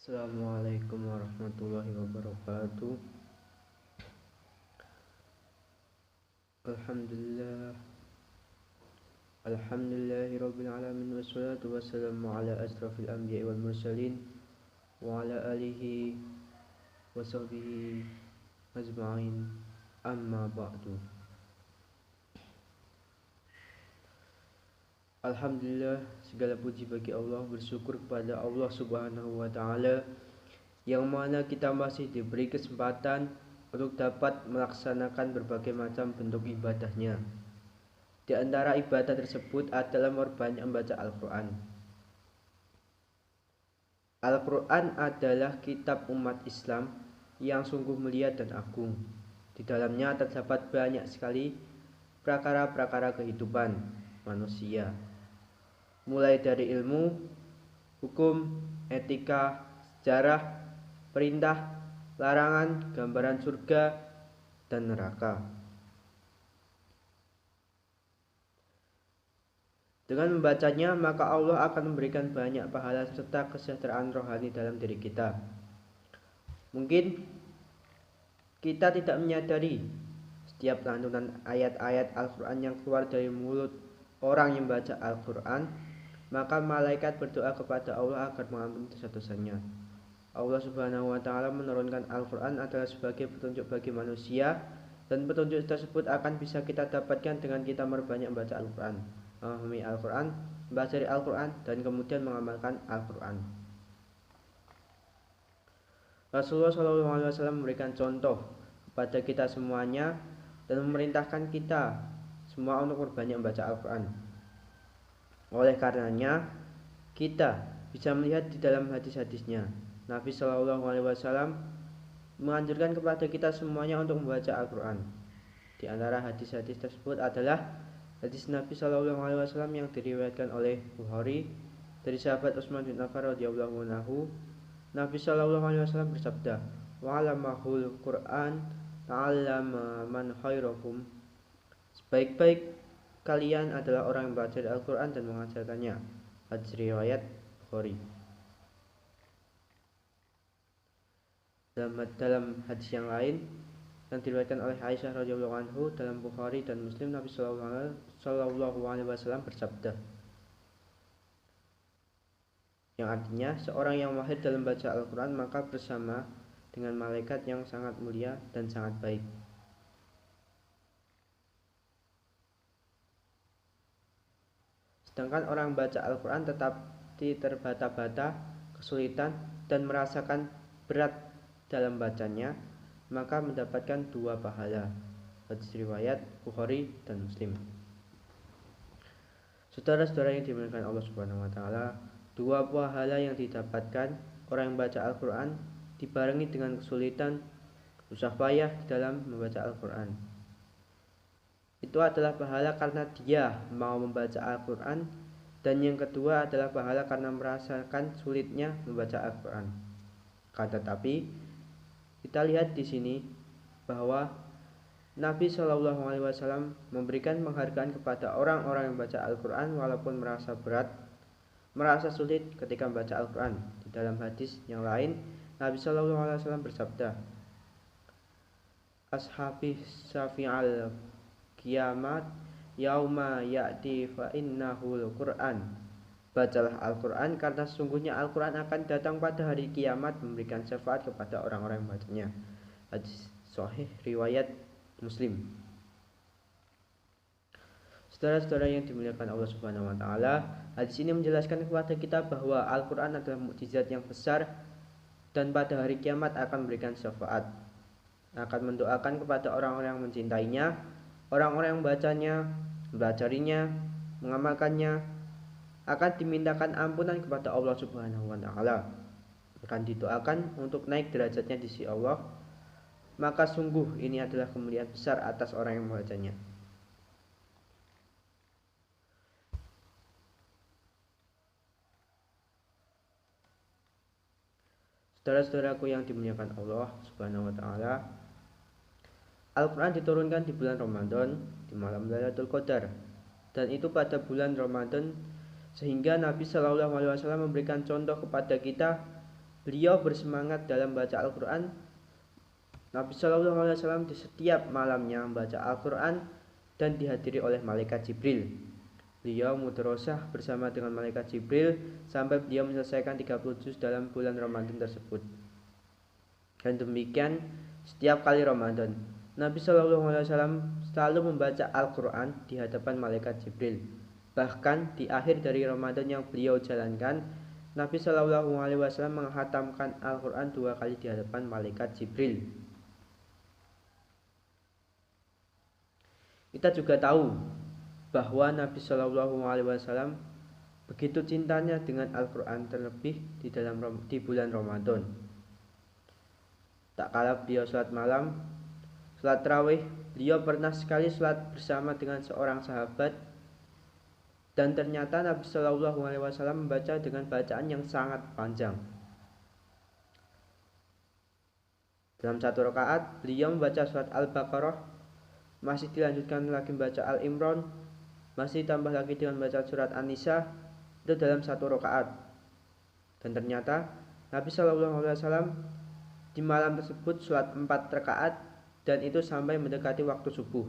Assalamualaikum warahmatullahi wabarakatuh. Alhamdulillah. Alhamdulillahirabbil alamin wassalatu wassalamu ala asrofil anbiya'i wal mursalin wa ala alihi wa sahbihi ajma'in. Amma ba'du. Alhamdulillah, segala puji bagi Allah, bersyukur kepada Allah Subhanahu wa taala yang mana kita masih diberi kesempatan untuk dapat melaksanakan berbagai macam bentuk ibadahnya. Di antara ibadah tersebut adalah memperbanyak membaca Al-Quran. Al-Quran adalah kitab umat Islam yang sungguh mulia dan agung. Di dalamnya terdapat banyak sekali prakara-prakara kehidupan manusia, mulai dari ilmu, hukum, etika, sejarah, perintah, larangan, gambaran surga dan neraka. Dengan membacanya, maka Allah akan memberikan banyak pahala serta kesejahteraan rohani dalam diri kita. Mungkin kita tidak menyadari setiap lantunan ayat-ayat Al-Quran yang keluar dari mulut orang yang membaca Al-Quran, maka malaikat berdoa kepada Allah agar mengampuni dosa-dosanya. Allah Subhanahu wa taala menurunkan Al-Quran adalah sebagai petunjuk bagi manusia, dan petunjuk tersebut akan bisa kita dapatkan dengan kita memperbanyak membaca Al-Quran, memahami Al-Quran, membaca Al-Quran, dan kemudian mengamalkan Al-Quran. Rasulullah SAW memberikan contoh kepada kita semuanya dan memerintahkan kita semua untuk memperbanyak membaca Al-Quran. Oleh karenanya, kita bisa melihat di dalam hadis-hadisnya, Nabi SAW menganjurkan kepada kita semuanya untuk membaca Al-Quran. Di antara hadis-hadis tersebut adalah hadis Nabi SAW yang diriwayatkan oleh Bukhari dari sahabat Utsman bin Affan radhiyallahu anhu. Nabi SAW bersabda, "Wa'lamahul Quran ta'allama man khairakum." Sebaik-baik kalian adalah orang yang belajar Al-Quran dan mengajarkannya. Hadis riwayat Bukhari. Dalam hadis yang lain yang diriwayatkan oleh Aisyah radhiyallahu anhu dalam Bukhari dan Muslim, Nabi sallallahu alaihi wasallam bersabda, yang artinya seorang yang mahir dalam baca Al-Quran maka bersama dengan malaikat yang sangat mulia dan sangat baik. Sedangkan orang baca Al-Quran tetapi terbata-bata, kesulitan, dan merasakan berat dalam bacanya, maka mendapatkan dua pahala. Hadis riwayat Bukhari dan Muslim. Saudara-saudara yang dimuliakan Allah Subhanahu wa taala, dua pahala yang didapatkan orang yang baca Al-Quran dibarengi dengan kesulitan, susah payah dalam membaca Al-Quran. Itu adalah pahala karena dia mau membaca Al-Quran, dan yang kedua adalah pahala karena merasakan sulitnya membaca Al-Quran. Tetapi kita lihat di sini bahwa Nabi SAW memberikan penghargaan kepada orang-orang yang membaca Al-Quran walaupun merasa berat, merasa sulit ketika membaca Al-Quran. Di dalam hadis yang lain, Nabi SAW bersabda, "Ashabi syafi'al kiamat yauma ya'ti fa innahul Qur'an." Bacalah Al-Quran karena sesungguhnya Al-Quran akan datang pada hari kiamat memberikan syafaat kepada orang-orang yang membacanya. Hadis sahih riwayat Muslim. Saudara-saudara yang dimuliakan Allah Subhanahu wa taala, hadis ini menjelaskan kepada kita bahwa Al-Quran adalah mukjizat yang besar dan pada hari kiamat akan memberikan syafaat, akan mendoakan kepada orang-orang yang mencintainya, orang-orang yang membacanya, mempelajarinya, mengamalkannya, akan dimintakan ampunan kepada Allah Subhanahu wa taala, akan didoakan untuk naik derajatnya di sisi Allah. Maka sungguh ini adalah kemuliaan besar atas orang yang membacanya. Saudara-saudaraku yang dimuliakan Allah Subhanahu wa taala, Al-Quran diturunkan di bulan Ramadan, di malam Lailatul Qadar, dan itu pada bulan Ramadan, sehingga Nabi SAW memberikan contoh kepada kita beliau bersemangat dalam baca Al-Quran. Nabi Shallallahu Alaihi Wasallam di setiap malamnya membaca Al-Quran dan dihadiri oleh malaikat Jibril. Beliau mudharasah bersama dengan malaikat Jibril sampai beliau menyelesaikan 30 juz dalam bulan Ramadan tersebut. Dan demikian setiap kali Ramadan, Nabi Shallallahu Alaihi Wasallam selalu membaca Al-Quran di hadapan malaikat Jibril. Bahkan di akhir dari Ramadan yang beliau jalankan, Nabi Shallallahu Alaihi Wasallam menghatamkan Al-Quran 2 kali di hadapan malaikat Jibril. Kita juga tahu bahwa Nabi Shallallahu Alaihi Wasallam begitu cintanya dengan Al-Quran, terlebih di bulan Ramadan. Tak kalah beliau sholat malam, sholat tarawih, beliau pernah sekali sholat bersama dengan seorang sahabat, dan ternyata Nabi Shallallahu Alaihi Wasallam membaca dengan bacaan yang sangat panjang. Dalam satu rakaat, beliau membaca surat Al-Baqarah, masih dilanjutkan lagi membaca Al-Imran, masih ditambah lagi dengan baca surat An-Nisa, itu dalam satu rakaat. Dan ternyata Nabi Shallallahu Alaihi Wasallam di malam tersebut sholat 4 rakaat, dan itu sampai mendekati waktu subuh.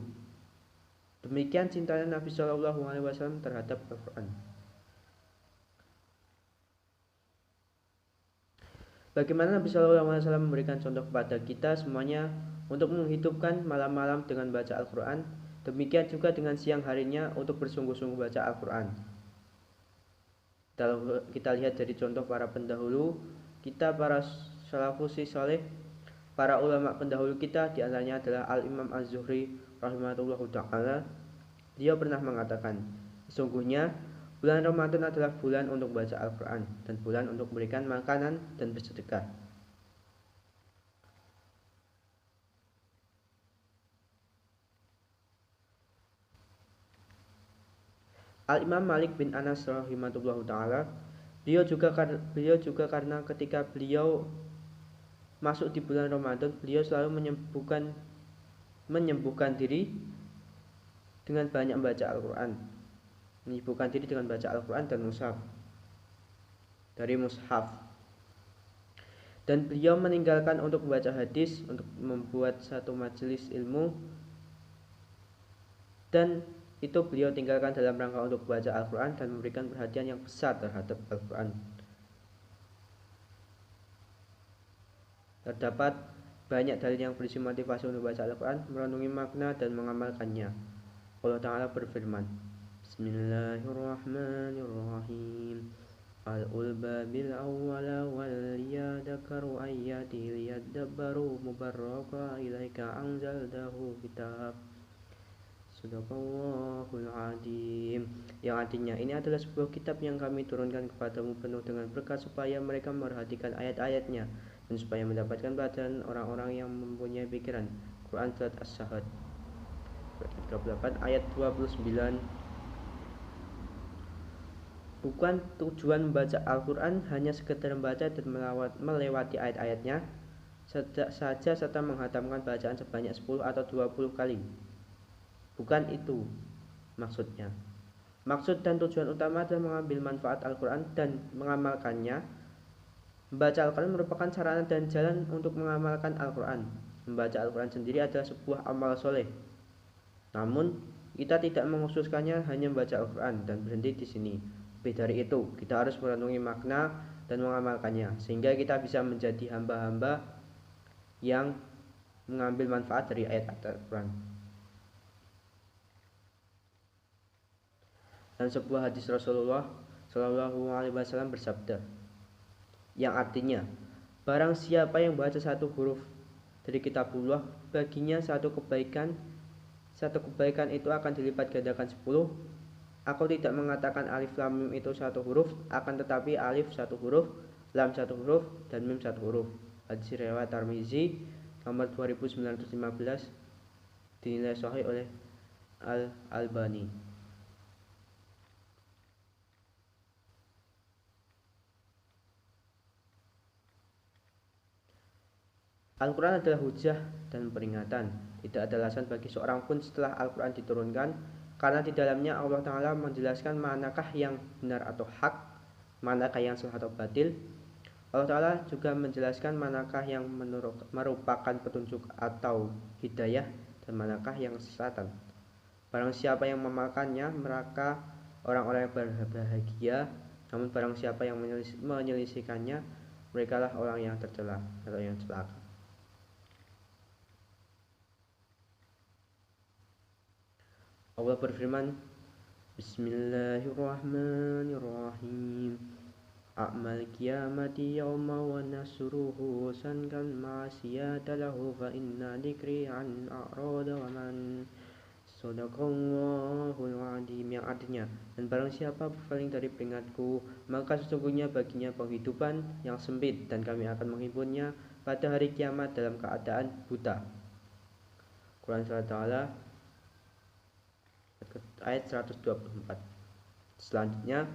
Demikian cintanya Nabi Shallallahu Alaihi Wasallam terhadap Al-Quran. Bagaimana Nabi Shallallahu Alaihi Wasallam memberikan contoh kepada kita semuanya untuk menghidupkan malam-malam dengan baca Al-Quran, demikian juga dengan siang harinya untuk bersungguh-sungguh baca Al-Quran. Kalau kita lihat dari contoh para pendahulu kita, para salafus saleh, para ulama pendahulu kita, diantaranya adalah Al-Imam Az-Zuhri rahimahullahu ta'ala. Dia pernah mengatakan, sesungguhnya bulan Ramadan adalah bulan untuk baca Al-Quran dan bulan untuk memberikan makanan dan bersedekah. Al-Imam Malik bin Anas rahimahullahu ta'ala, beliau juga karena ketika beliau masuk di bulan Ramadan, beliau selalu menyembuhkan diri dengan banyak membaca Al-Quran, menyibukkan diri dengan baca Al-Quran dan mushaf. Dan beliau meninggalkan untuk membaca hadis, untuk membuat satu majelis ilmu, dan itu beliau tinggalkan dalam rangka untuk membaca Al-Quran dan memberikan perhatian yang besar terhadap Al-Quran. Terdapat banyak dalil yang berisi motivasi untuk membaca Al-Quran, merenungi makna dan mengamalkannya. Allah Ta'ala berfirman, Bismillahirrahmanirrahim. Al-ulba bil awwala wal yadakaru ayyati liyadabbaru mubarraka ilaika anzaldahu kitab Sadaqallahul Adim. Yang artinya, ini adalah sebuah kitab yang kami turunkan kepadamu penuh dengan berkat supaya mereka memperhatikan ayat-ayatnya dan supaya mendapatkan pelajaran orang-orang yang mempunyai pikiran. Quran Surat As-Sahad 38 ayat 29. Bukan tujuan membaca Al-Quran hanya sekedar membaca dan melewati ayat-ayatnya saja serta menghatamkan bacaan sebanyak 10 atau 20 kali. Bukan itu maksudnya. Maksud dan tujuan utama adalah mengambil manfaat Al-Quran dan mengamalkannya. Membaca Al-Quran merupakan sarana dan jalan untuk mengamalkan Al-Quran. Membaca Al-Quran sendiri adalah sebuah amal soleh. Namun, kita tidak menghususkannya hanya membaca Al-Quran dan berhenti di sini. Lebih dari itu, kita harus merenungi makna dan mengamalkannya, sehingga kita bisa menjadi hamba-hamba yang mengambil manfaat dari ayat-ayat Al-Quran. Dan sebuah hadis Rasulullah Shallallahu Alaihi Wasallam bersabda, yang artinya, barang siapa yang baca satu huruf dari kitabullah, baginya satu kebaikan itu akan dilipat gandakan 10. Aku tidak mengatakan alif lam mim itu satu huruf, akan tetapi alif satu huruf, lam satu huruf, dan mim satu huruf. Hadis riwayat Tirmizi nomor 2915, dinilai sahih oleh Al-Albani. Al-Quran adalah hujah dan peringatan. Tidak ada alasan bagi seorang pun setelah Al-Quran diturunkan, karena di dalamnya Allah Ta'ala menjelaskan manakah yang benar atau hak, manakah yang salah atau batil, Allah Ta'ala juga menjelaskan manakah yang merupakan petunjuk atau hidayah dan manakah yang kesesatan. Barang siapa yang memakannya, mereka orang-orang yang berbahagia. Namun barang siapa yang menyelisikannya, merekalah orang yang tercela atau yang celaka. Allah berfirman, Bismillahirrahmanirrahim. A'mal qiyamati yawma wa nasruhu sankan ma'asiyata lahu fa inna dikri an a'rada wa man Sadaqallahul Azim, yang artinya, dan barang siapa berpaling dari peringatku, maka sesungguhnya baginya penghidupan yang sempit dan kami akan menghiburnya pada hari kiamat dalam keadaan buta. Quran Surah Ta'ala ayat 124. Selanjutnya,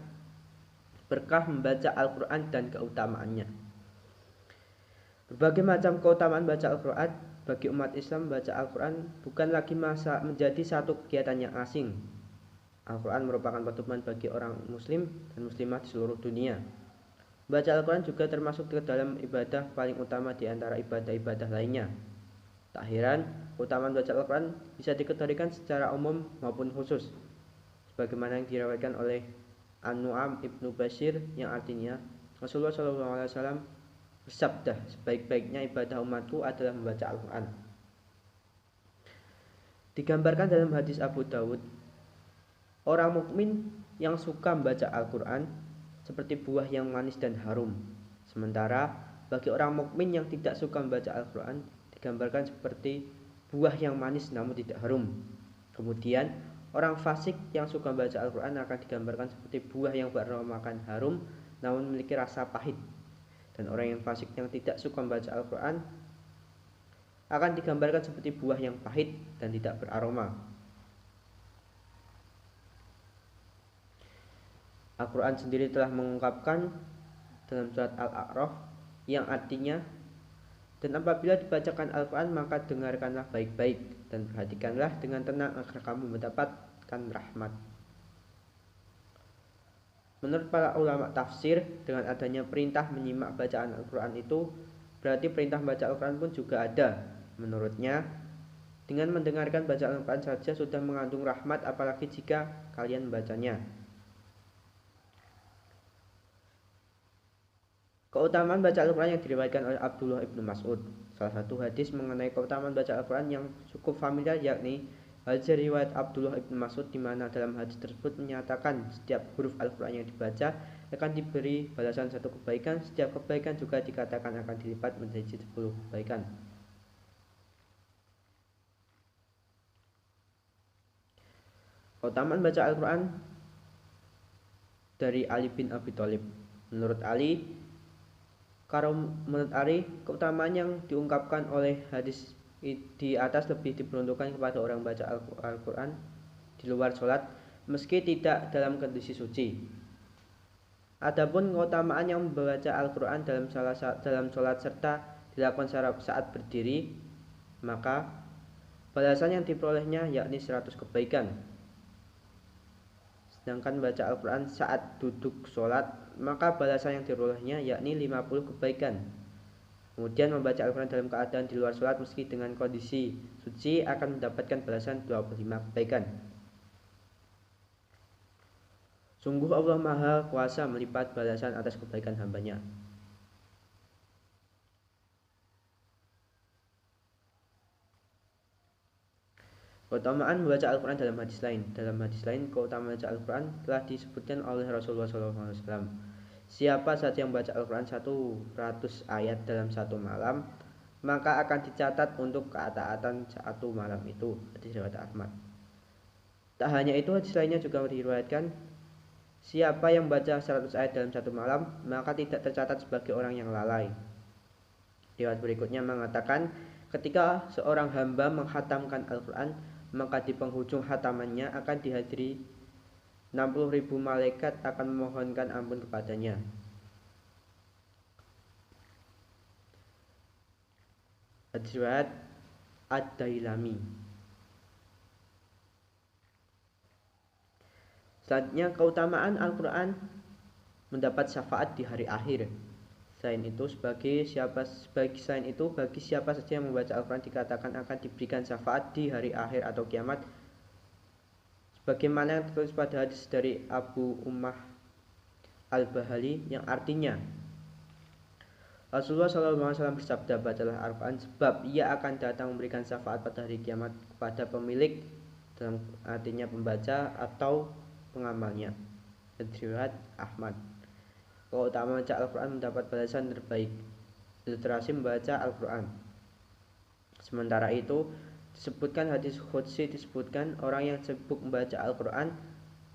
berkah membaca Al-Quran dan keutamaannya. Berbagai macam keutamaan baca Al-Quran bagi umat Islam. Baca Al-Quran bukan lagi menjadi satu kegiatan yang asing. Al-Quran merupakan pedoman bagi orang muslim dan muslimah di seluruh dunia. Baca Al-Quran juga termasuk ke dalam ibadah paling utama di antara ibadah-ibadah lainnya. Tak heran, keutamaan baca Al-Quran bisa dikategorikan secara umum maupun khusus, sebagaimana yang diriwayatkan oleh An-Nu'am Ibnu Bashir, yang artinya Rasulullah SAW bersabda, sebaik-baiknya ibadah umatku adalah membaca Al-Quran. Digambarkan dalam hadis Abu Dawud, orang mukmin yang suka membaca Al-Quran seperti buah yang manis dan harum. Sementara bagi orang mukmin yang tidak suka membaca Al-Quran digambarkan seperti buah yang manis namun tidak harum. Kemudian orang fasik yang suka membaca Al-Quran akan digambarkan seperti buah yang beraromakan harum namun memiliki rasa pahit. Dan orang yang fasik yang tidak suka membaca Al-Quran akan digambarkan seperti buah yang pahit dan tidak beraroma. Al-Quran sendiri telah mengungkapkan dalam surat Al-A'raf yang artinya, dan apabila dibacakan Al-Quran maka dengarkanlah baik-baik dan perhatikanlah dengan tenang agar kamu mendapatkan rahmat. Menurut para ulama tafsir, dengan adanya perintah menyimak bacaan Al-Quran itu berarti perintah baca Al-Quran pun juga ada. Menurutnya, dengan mendengarkan bacaan Al-Quran saja sudah mengandung rahmat, apalagi jika kalian membacanya. Keutamaan baca Al-Quran yang diriwayatkan oleh Abdullah ibnu Mas'ud. Salah satu hadis mengenai keutamaan baca Al-Quran yang cukup familiar yakni hadis riwayat Abdullah ibnu Mas'ud, di mana dalam hadis tersebut menyatakan setiap huruf Al-Quran yang dibaca akan diberi balasan 1 kebaikan. Setiap kebaikan juga dikatakan akan dilipat menjadi 10 kebaikan. Keutamaan baca Al-Quran dari Ali bin Abi Thalib. Menurut Ali, keutamaan yang diungkapkan oleh hadis di atas lebih diperuntukkan kepada orang baca Al-Quran di luar sholat, meski tidak dalam kondisi suci. Adapun keutamaan yang membaca Al-Quran dalam sholat serta dilakukan saat berdiri, maka balasan yang diperolehnya yakni 100 kebaikan. Sedangkan baca Al-Quran saat duduk sholat, maka balasan yang diperolehnya yakni 50 kebaikan. Kemudian membaca Al-Quran dalam keadaan di luar sholat meski dengan kondisi suci akan mendapatkan balasan 25 kebaikan. Sungguh Allah Maha Kuasa melipat balasan atas kebaikan hambanya. Keutamaan membaca Al-Quran dalam hadis lain. Dalam hadis lain, keutamaan membaca Al-Quran telah disebutkan oleh Rasulullah SAW. Siapa saja yang membaca Al-Quran 100 ayat dalam satu malam, maka akan dicatat untuk ketaatan satu malam itu. Hadis riwayat Ahmad. Tak hanya itu, hadis lainnya juga diriwayatkan, siapa yang membaca 100 ayat dalam satu malam, maka tidak tercatat sebagai orang yang lalai. Riwayat berikutnya mengatakan, ketika seorang hamba menghatamkan Al-Quran, maka di penghujung hatamannya akan dihadiri 60.000 malaikat akan memohonkan ampun kepadanya. Hadis riwayat Ad-Dailami. Selanjutnya, keutamaan Al-Quran mendapat syafaat di hari akhir. Bagi siapa saja yang membaca Al-Quran dikatakan akan diberikan syafaat di hari akhir atau kiamat, sebagaimana yang tertulis pada hadis dari Abu Ummah Al-Bahali yang artinya Rasulullah SAW bersabda, bacalah Al-Quran sebab ia akan datang memberikan syafaat pada hari kiamat kepada pemilik, dalam artinya pembaca atau pengamalnya. Riwayat Ahmad. Keutamaan membaca Al-Quran mendapat balasan terbaik. Literasi membaca Al-Quran. Sementara itu disebutkan hadis qudsi, disebutkan orang yang sibuk membaca Al-Quran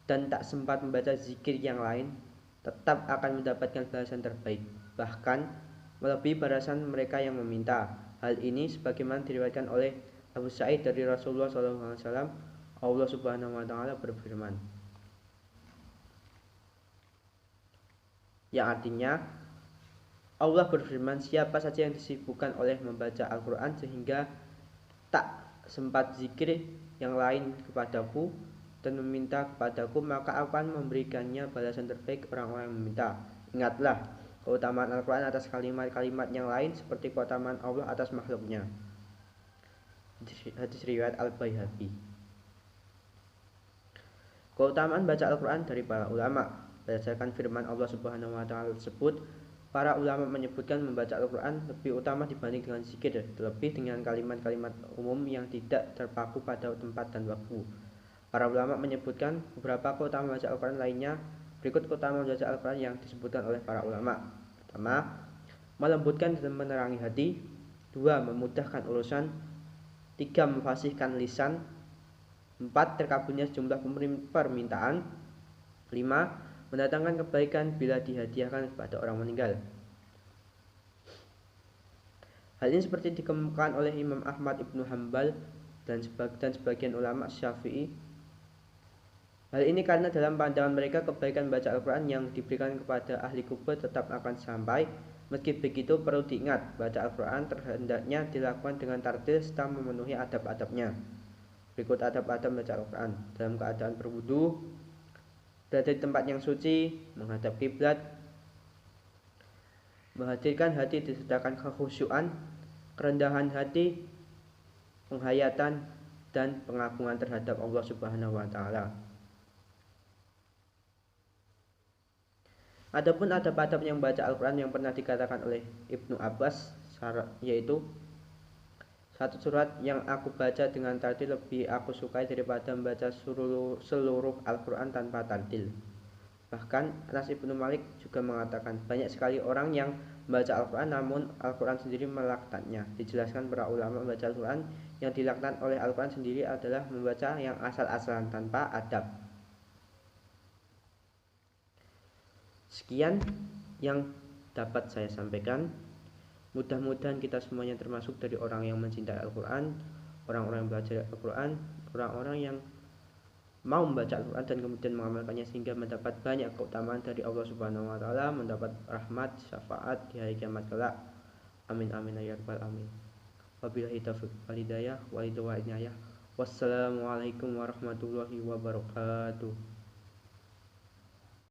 dan tak sempat membaca zikir yang lain tetap akan mendapatkan balasan terbaik, bahkan melebihi balasan mereka yang meminta. Hal ini sebagaimana diriwayatkan oleh Abu Sa'id dari Rasulullah SAW. Allah Subhanahu wa taala berfirman, yang artinya Allah berfirman, siapa saja yang disibukkan oleh membaca Al-Quran sehingga tak sempat zikir yang lain kepadaku dan meminta kepadaku, maka aku akan memberikannya balasan terbaik orang-orang yang meminta. Ingatlah keutamaan Al-Quran atas kalimat-kalimat yang lain seperti keutamaan Allah atas makhluknya. Hadis riwayat Al-Baihaqi. Keutamaan baca Al-Quran dari para ulama. Berdasarkan firman Allah Subhanahu wa taala tersebut, para ulama menyebutkan membaca Al-Quran lebih utama dibanding dengan zikir, terlebih dengan kalimat-kalimat umum yang tidak terpaku pada tempat dan waktu. Para ulama menyebutkan beberapa keutamaan membaca Al-Quran lainnya. Berikut keutamaan membaca Al-Quran yang disebutkan oleh para ulama. Pertama, melembutkan dan menerangi hati. 2. Memudahkan urusan. 3. Memfasihkan lisan. 4. Terkabulnya sejumlah permintaan. 5. Mendatangkan kebaikan bila dihadiahkan kepada orang meninggal. Hal ini seperti dikemukakan oleh Imam Ahmad Ibnu Hanbal dan sebagian ulama Syafi'i. Hal ini karena dalam pandangan mereka kebaikan baca Al-Quran yang diberikan kepada ahli kubur tetap akan sampai. Meski begitu perlu diingat, baca Al-Quran terhendaknya dilakukan dengan tartil serta memenuhi adab-adabnya. Berikut adab-adab baca Al-Quran. Dalam keadaan berwudu, berada di tempat yang suci, menghadap kiblat, menghadirkan hati disertakan kekhusyuan, kerendahan hati, penghayatan, dan pengagungan terhadap Allah Subhanahu wa taala. Adapun adab-adab yang baca Al-Quran yang pernah dikatakan oleh Ibnu Abbas, yaitu satu surat yang aku baca dengan tartil lebih aku sukai daripada membaca seluruh Al-Quran tanpa tartil. Bahkan Anas Ibnu Malik juga mengatakan, banyak sekali orang yang membaca Al-Quran namun Al-Quran sendiri melaknatnya. Dijelaskan para ulama, membaca Al-Quran yang dilaknat oleh Al-Quran sendiri adalah membaca yang asal-asalan tanpa adab. Sekian yang dapat saya sampaikan. Mudah-mudahan kita semuanya termasuk dari orang yang mencintai Al-Quran, orang-orang yang belajar Al-Quran, orang-orang yang mau membaca Al-Quran dan kemudian mengamalkannya sehingga mendapat banyak keutamaan dari Allah Subhanahu wa taala, mendapat rahmat, syafaat di hari kiamat kelak. Amin amin ya rabbal alamin. Wabillahi taufiq wal hidayah wa hidayah. Wassalamualaikum warahmatullahi wabarakatuh.